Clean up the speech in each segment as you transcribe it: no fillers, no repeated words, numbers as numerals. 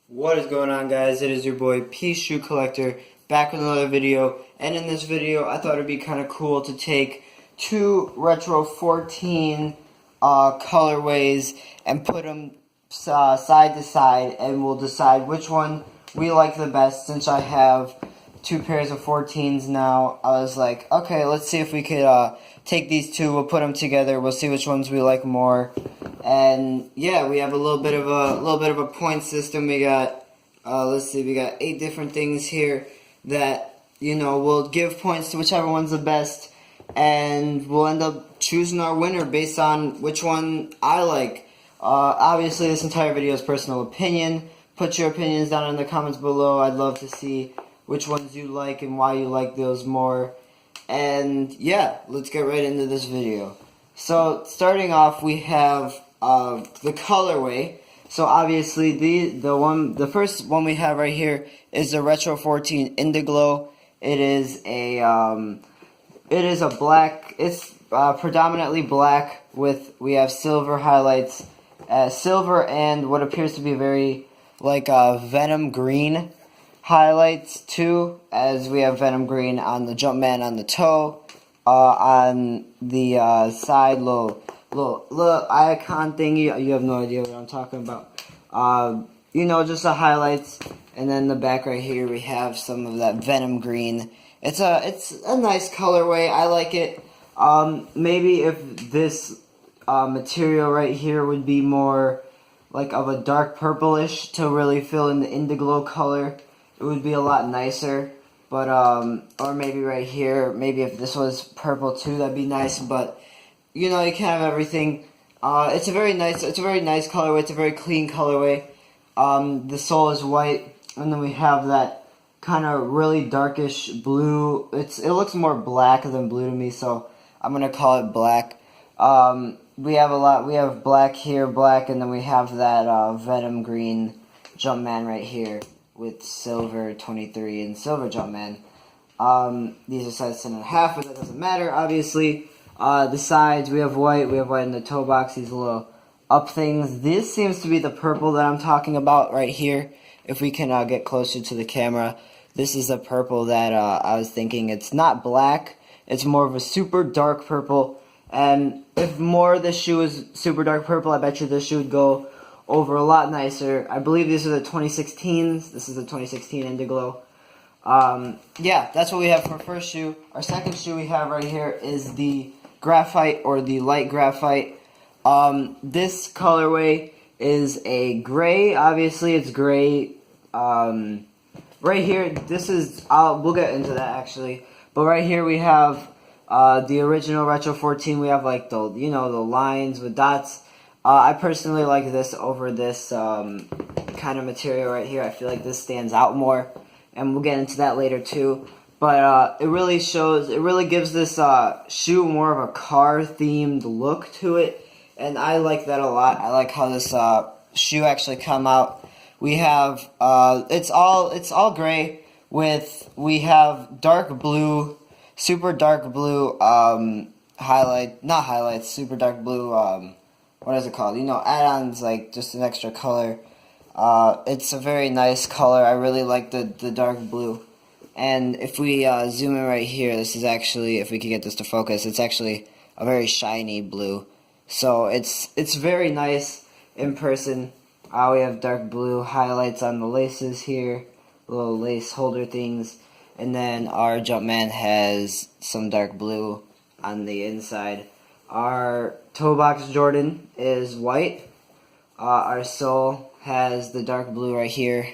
What is going on, guys? It is your boy Peace Shoe Collector back with another video, and in this video I thought it'd be kind of cool to take two Retro 14 colorways and put them side to side, and we'll decide which one we like the best. Since I have two pairs of 14s now, I was like, okay, let's see if we could take these two, we'll put them together, we'll see which ones we like more. And yeah, we have a little bit of a point system. We got let's see, we got 8 different things here that, you know, we'll give points to whichever one's the best, and we'll end up choosing our winner based on which one I like. Obviously this entire video is personal opinion. Put your opinions down in the comments below. I'd love to see which ones you like and why you like those more. And yeah, let's get right into this video. So starting off, we have the colorway. So obviously the first one we have right here is the Retro 14 Indiglo. It is a black. It's predominantly black with, we have silver highlights, silver and what appears to be very like venom green highlights too, as we have venom green on the Jumpman on the toe, on the side, little icon thingy. You have no idea what I'm talking about. You know, just the highlights, and then the back right here we have some of that venom green. It's a nice colorway. I like it. Maybe if this material right here would be more like of a dark purplish to really fill in the Indiglo color, it would be a lot nicer. But or maybe right here, maybe if this was purple too, that'd be nice. But you know, you can't have everything. It's a very nice colorway. It's a very clean colorway. The sole is white, and then we have that kind of really darkish blue. It looks more black than blue to me, so I'm gonna call it black. We have black here, black, and then we have that venom green Jumpman right here with silver 23 and silver Jumpman. These are size 10.5, but that doesn't matter, obviously. The sides, we have white in the toe box, these little up things. This seems to be the purple that I'm talking about right here. If we can get closer to the camera, this is the purple that I was thinking. It's not black, it's more of a super dark purple. And if more of this shoe is super dark purple, I bet you this shoe would go over a lot nicer. I believe these are the 2016s. This is the 2016 Indiglo. Yeah, that's what we have for our first shoe. Our second shoe we have right here is the Graphite, or the light graphite. This colorway is a gray. Obviously it's gray. Right here, this is, we'll get into that actually, but right here we have the original Retro 14. We have like the, you know, the lines with dots. I personally like this over this kind of material right here. I feel like this stands out more, and we'll get into that later too. But it really gives this shoe more of a car-themed look to it, and I like that a lot. I like how this shoe actually come out. We have it's all gray with, we have dark blue, super dark blue super dark blue. What is it called? You know, add-ons, like just an extra color. It's a very nice color. I really like the dark blue. And if we zoom in right here, this is actually, if we could get this to focus, it's actually a very shiny blue. So it's very nice in person. We have dark blue highlights on the laces here, little lace holder things. And then our Jumpman has some dark blue on the inside. Our toe box Jordan is white. Our sole has the dark blue right here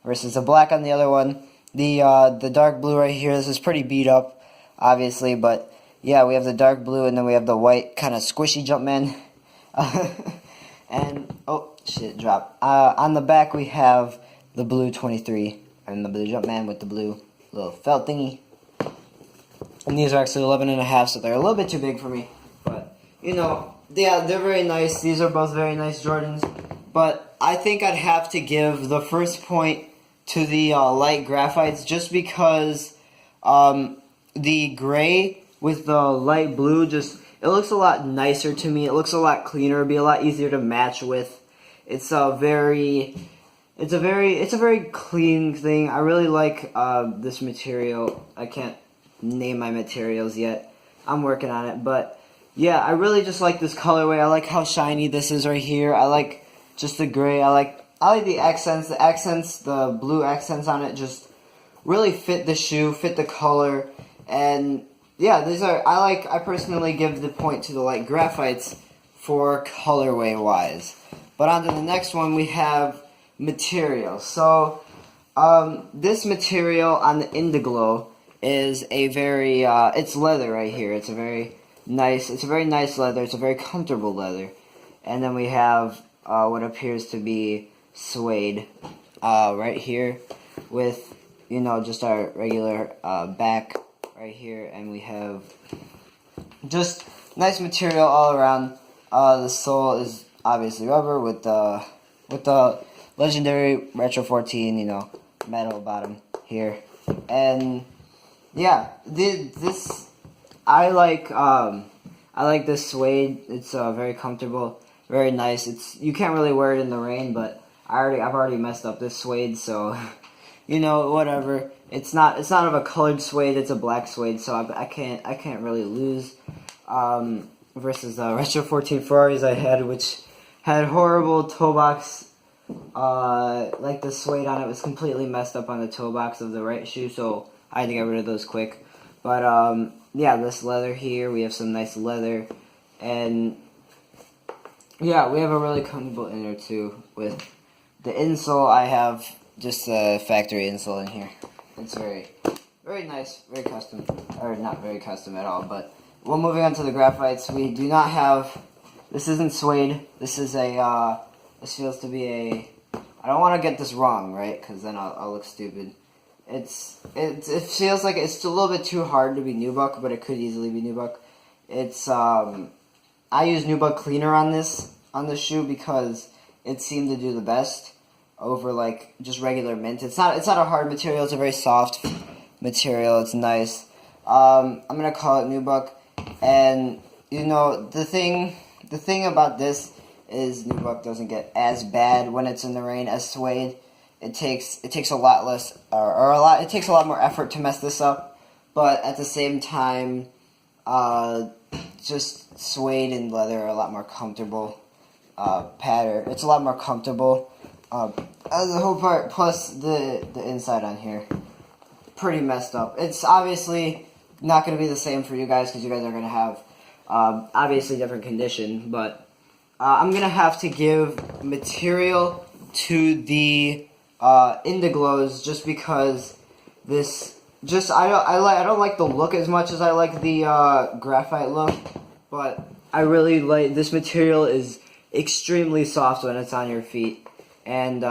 versus the black on the other one. The dark blue right here, this is pretty beat up, obviously, but yeah, we have the dark blue, and then we have the white kind of squishy Jumpman. And oh shit, drop. On the back we have the blue 23 and the blue Jumpman with the blue little felt thingy. And these are actually 11.5, so they're a little bit too big for me. But you know, yeah, they're very nice. These are both very nice Jordans. But I think I'd have to give the first point to the light graphites, just because the gray with the light blue, just, it looks a lot nicer to me. It looks a lot cleaner. It'd be a lot easier to match with. It's a very it's a very clean thing. I really like this material. I can't name my materials yet. I'm working on it, but yeah, I really just like this colorway. I like how shiny this is right here. I like just the gray. I like the accents. The blue accents on it just really fit the shoe, fit the color, and yeah, I personally give the point to the light graphites for colorway wise. But on to the next one, we have material. So this material on the Indiglo is a very it's leather right here. It's a very nice leather. It's a very comfortable leather. And then we have what appears to be suede right here with, you know, just our regular back right here, and we have just nice material all around. The sole is obviously rubber with the legendary Retro 14, you know, metal bottom here. And yeah, this I like this suede. It's very comfortable, very nice. You can't really wear it in the rain, but I've already messed up this suede, so you know, whatever. It's not of a colored suede. It's a black suede, so I can't really lose. Versus the Retro 14 Ferraris I had, which had horrible toe box. Like the suede on it was completely messed up on the toe box of the right shoe, so I had to get rid of those quick. But yeah, this leather here, we have some nice leather, and yeah, we have a really comfortable inner too. With the insole, I have just the factory insole in here. It's very nice, very custom, or not very custom at all. But well, moving on to the graphites, we do not have. This isn't suede. This is a. This feels to be a. I don't want to get this wrong, right? Because then I'll look stupid. It feels like it's a little bit too hard to be nubuck, but it could easily be nubuck. It's I use nubuck cleaner on this shoe because it seemed to do the best over like just regular mint. It's not a hard material. It's a very soft material. It's nice. I'm gonna call it nubuck, and you know the thing about this is nubuck doesn't get as bad when it's in the rain as suede. It takes a lot less it takes a lot more effort to mess this up, but at the same time, just suede and leather are a lot more comfortable pattern. It's a lot more comfortable. The whole part plus the inside on here, pretty messed up. It's obviously not going to be the same for you guys because you guys are going to have obviously different condition, but I'm going to have to give material to the Indiglos just because I don't like the look as much as I like the graphite look, but I really like this material. Is extremely soft when it's on your feet, and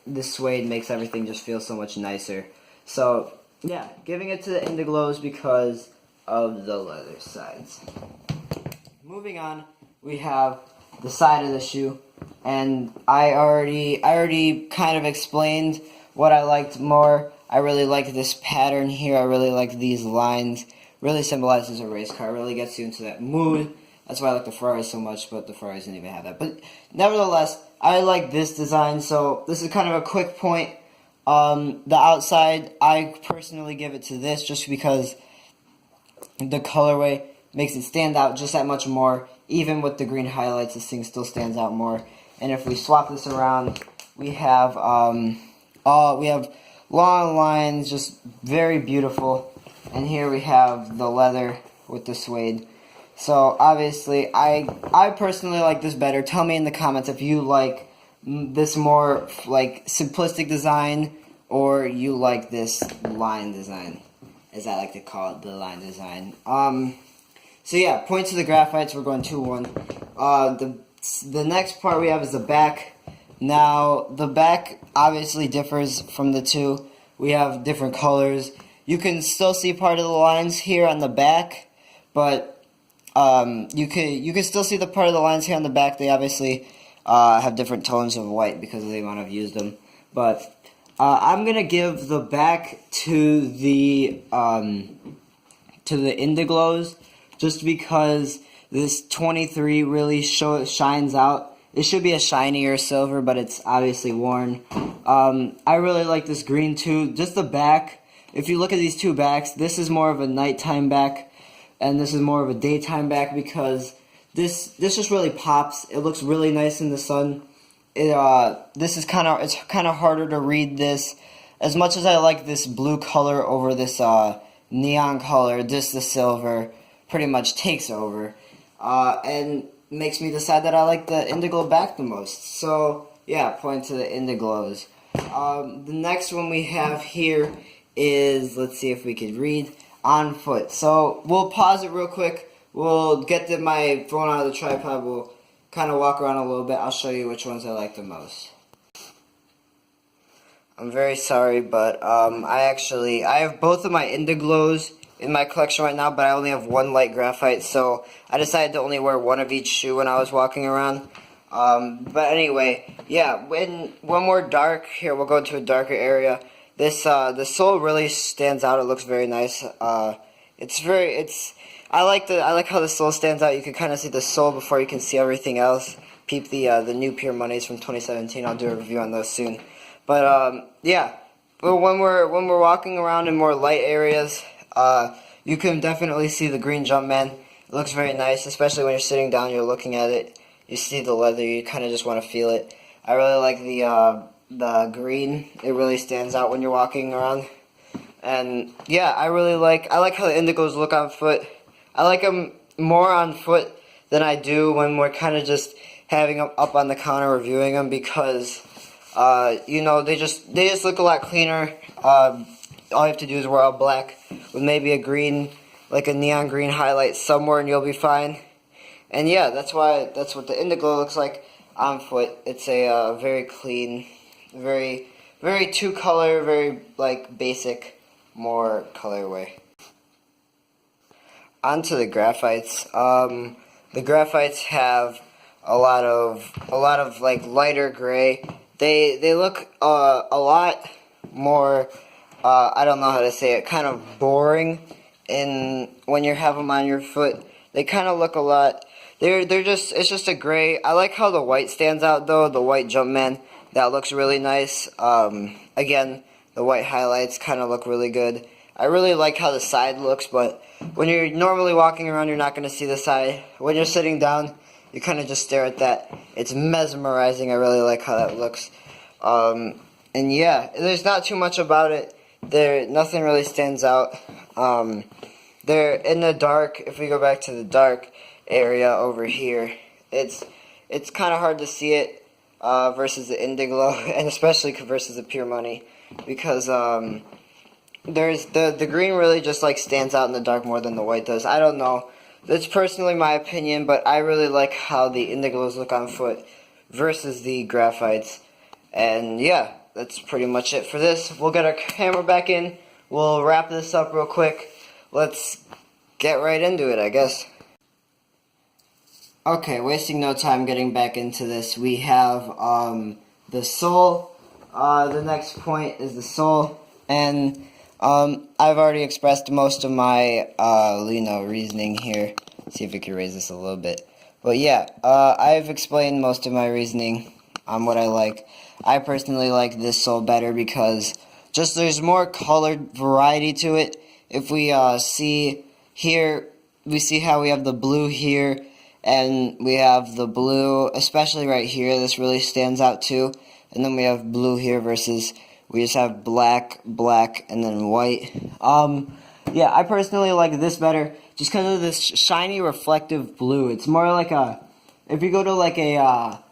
this suede makes everything just feel so much nicer. So yeah, giving it to the Indiglos because of the leather sides. Moving on, we have the side of the shoe, and I already kind of explained what I liked more. I really like this pattern here. I really like these lines. Really symbolizes a race car. Really gets you into that mood. That's why I like the Ferrari so much, but the Ferraris didn't even have that. But nevertheless, I like this design, so this is kind of a quick point. The outside, I personally give it to this just because the colorway makes it stand out just that much more. Even with the green highlights, this thing still stands out more. And if we swap this around, we have long lines, just very beautiful. And here we have the leather with the suede. So obviously, I personally like this better. Tell me in the comments if you like this more like simplistic design or you like this line design, as I like to call it, the line design. So yeah, point to the graphites. We're going 2-1. The next part we have is the back. Now the back obviously differs from the two. We have different colors. You can still see part of the lines here on the back, but you can still see the part of the lines here on the back. They obviously have different tones of white because of the amount I've used them. But I'm gonna give the back to the Indiglos just because this 23 really shines out. It should be a shinier silver, but it's obviously worn. I really like this green too. Just the back. If you look at these two backs, this is more of a nighttime back, and this is more of a daytime back because this just really pops. It looks really nice in the sun. It's kind of harder to read this. As much as I like this blue color over this neon color, the silver pretty much takes over, and makes me decide that I like the Indiglo back the most. So yeah, point to the Indiglos. The next one we have here is, let's see if we could read, on foot. So we'll pause it real quick. We'll get my phone out of the tripod. We'll kind of walk around a little bit. I'll show you which ones I like the most. I'm very sorry, but I have both of my Indiglos in my collection right now, but I only have one light graphite, so I decided to only wear one of each shoe when I was walking around. But anyway, yeah, when we're dark, here we'll go into a darker area. This the sole really stands out. It looks very nice. I like how the sole stands out. You can kind of see the sole before you can see everything else. Peep the new Pure Moneys from 2017. I'll do a review on those soon. But yeah, but when we're walking around in more light areas, you can definitely see the green Jumpman. It looks very nice, especially when you're sitting down, you're looking at it. You see the leather, you kind of just want to feel it. I really like the green. It really stands out when you're walking around. And yeah, I like how the Indigos look on foot. I like them more on foot than I do when we're kind of just having them up on the counter reviewing them because you know, they just look a lot cleaner. All you have to do is wear all black with maybe a green, like a neon green highlight somewhere, and you'll be fine. And yeah, that's what the Indiglo looks like on foot. It's a very clean, very two color, very like basic, more colorway. On to the graphites. The graphites have a lot of like lighter gray. They look a lot more, I don't know how to say it, kind of boring when you have them on your foot. They kind of look a lot, it's just a gray. I like how the white stands out though, the white Jumpman. That looks really nice. Again, the white highlights kind of look really good. I really like how the side looks, but when you're normally walking around, you're not going to see the side. When you're sitting down, you kind of just stare at that. It's mesmerizing. I really like how that looks. And yeah, there's not too much about it. Nothing really stands out. They're in the dark. If we go back to the dark area over here, it's kind of hard to see it versus the Indiglo, and especially versus the Pure Money, because there's the green really just like stands out in the dark more than the white does. I don't know. That's personally my opinion, but I really like how the Indiglos look on foot versus the graphites. And yeah, that's pretty much it for this. We'll get our camera back in. We'll wrap this up real quick. Let's get right into it, I guess. Okay, wasting no time getting back into this. We have the sole. The next point is the sole. And I've already expressed most of my reasoning here. Let's see if we can raise this a little bit. But yeah, I've explained most of my reasoning on what I like. I personally like this sole better because just there's more colored variety to it. If we see here, we see how we have the blue here, and we have the blue, especially right here, this really stands out too. And then we have blue here versus we just have black, and then white. Yeah, I personally like this better just because of this shiny reflective blue. It's more like if you go to like a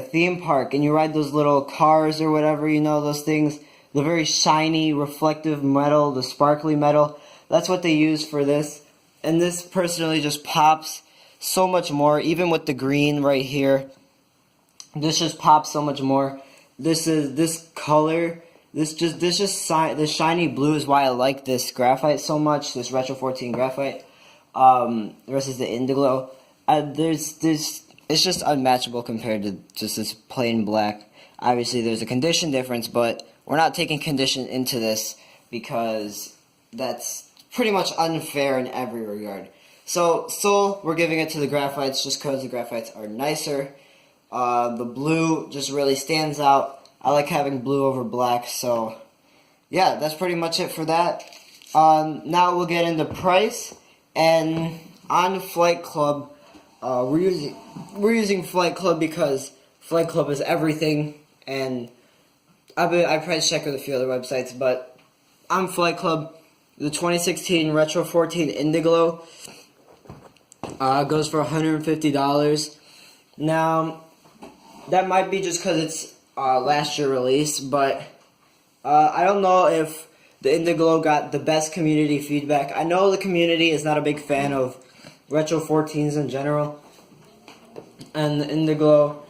theme park and you ride those little cars or whatever, you know, those things, the very shiny reflective metal, the sparkly metal, that's what they use for this. And this personally just pops so much more, even with the green right here. This just pops so much more. This color, the shiny blue is why I like this graphite so much, this Retro 14 graphite, versus the Indiglo. It's just unmatchable compared to just this plain black. Obviously there's a condition difference, but we're not taking condition into this because that's pretty much unfair in every regard. So we're giving it to the graphites just because the graphites are nicer. The blue just really stands out. I like having blue over black. So yeah, that's pretty much it for that. Now we'll get into price. And on Flight Club, we're using Flight Club because Flight Club is everything, and I price checked with a few other websites, but on Flight Club, the 2016 Retro 14 Indiglo goes for $150. Now, that might be just because it's last year release, but I don't know if the Indiglo got the best community feedback. I know the community is not a big fan of Retro 14s in general, and the Indiglo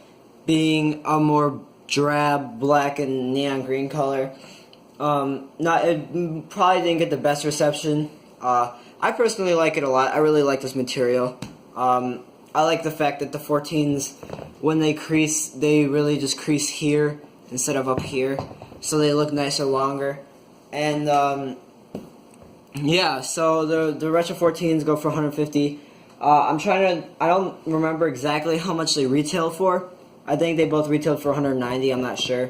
being a more drab black and neon green color, it probably didn't get the best reception. I personally like it a lot. I really like this material. I like the fact that the 14s, when they crease, they really just crease here instead of up here, so they look nicer, longer. And yeah, so the Retro 14s go for $150. I don't remember exactly how much they retail for. I think they both retailed for $190. I'm not sure.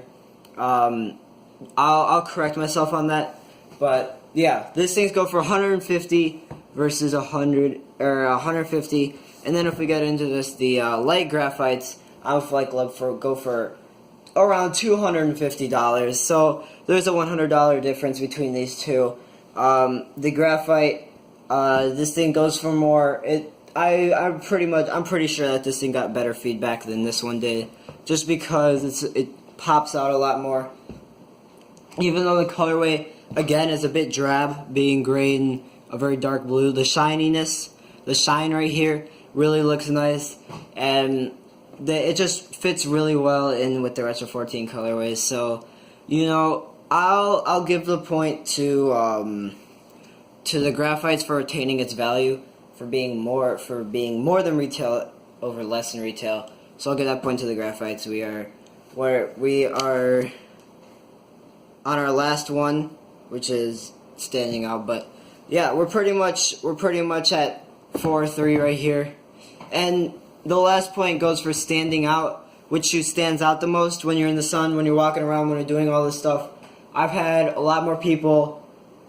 I'll correct myself on that. But yeah, these things go for $150 versus $150. And then if we get into this, the light graphites on Flight Club go for around $250. So there's a $100 difference between these two. The graphite, this thing goes for more. I'm pretty sure that this thing got better feedback than this one did, just because it pops out a lot more. Even though the colorway again is a bit drab, being gray and a very dark blue, the shininess, the shine right here really looks nice, and it just fits really well in with the Retro 14 colorways. So, you know, I'll give the point to the graphites for retaining its value, for being more than retail over less than retail. So I'll give that point to the graphites. We are on our last one, which is standing out. But yeah, we're pretty much at 4-3 right here. And the last point goes for standing out. Which shoe stands out the most when you're in the sun, when you're walking around, when you're doing all this stuff? I've had a lot more people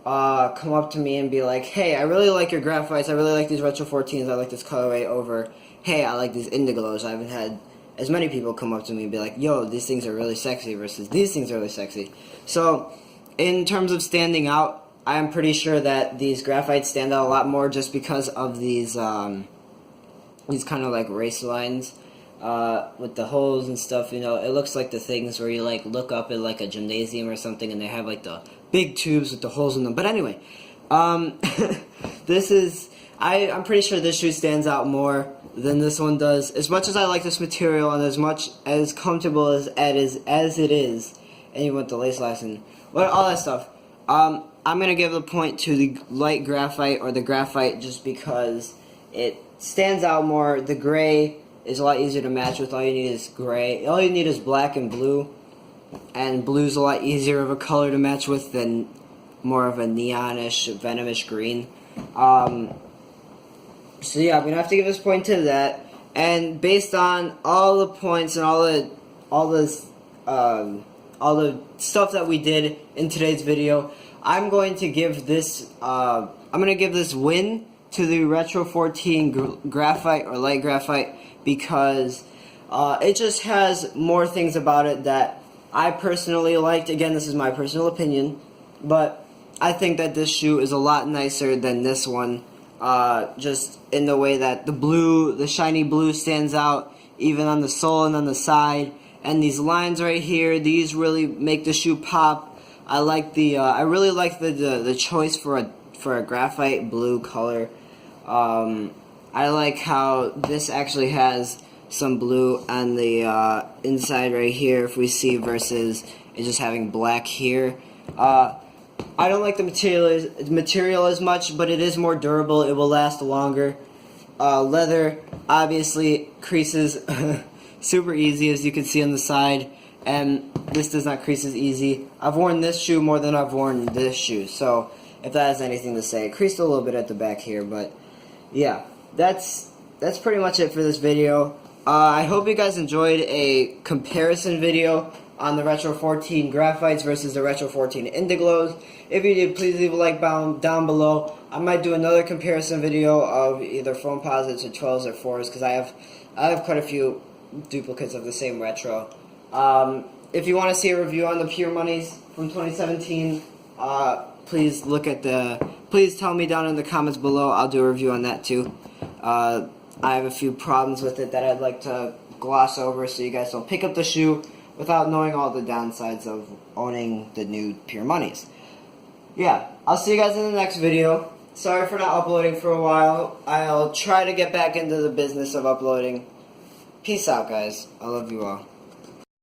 come up to me and be like, hey, I really like your graphites, I really like these Retro 14s, I like this colorway, over, hey, I like these Indiglos. I haven't had as many people come up to me and be like, yo, these things are really sexy versus these things are really sexy. So, in terms of standing out, I'm pretty sure that these graphites stand out a lot more just because of these kind of like race lines with the holes and stuff. You know, it looks like the things where you like look up at like a gymnasium or something and they have like the big tubes with the holes in them. But anyway, this is, I'm pretty sure this shoe stands out more than this one does. As much as I like this material and as much as comfortable as it is, and you want the lace lines and all that stuff, I'm going to give the point to the light graphite, or the graphite, just because it stands out more. The gray is a lot easier to match with. All you need is gray. All you need is black and blue. And blue's a lot easier of a color to match with than more of a neonish, venomous green. So yeah, I'm gonna have to give this point to that. And based on all the points and all the stuff that we did in today's video, I'm going to give this win to the Retro 14 graphite, or light graphite, because it just has more things about it that I personally liked. Again, this is my personal opinion, but I think that this shoe is a lot nicer than this one, just in the way that the shiny blue stands out, even on the sole and on the side, and these lines right here, these really make the shoe pop. I like I really like the choice for a graphite blue color. I like how this actually has some blue on the inside right here, if we see, versus it just having black here. I don't like the material as much, but it is more durable. It will last longer. Leather obviously creases super easy, as you can see on the side, and this does not crease as easy. I've worn this shoe more than I've worn this shoe, so if that has anything to say. It creased a little bit at the back here, but yeah, that's pretty much it for this video. I hope you guys enjoyed a comparison video on the Retro 14 Graphites versus the Retro 14 Indiglos. If you did, please leave a like down below. I might do another comparison video of either foam posits or 12s or 4s, because I have quite a few duplicates of the same retro. If you want to see a review on the Pure Moneys from 2017, please tell me down in the comments below. I'll do a review on that too. I have a few problems with it that I'd like to gloss over so you guys don't pick up the shoe without knowing all the downsides of owning the new Pure Moneys. Yeah, I'll see you guys in the next video. Sorry for not uploading for a while. I'll try to get back into the business of uploading. Peace out, guys. I love you all.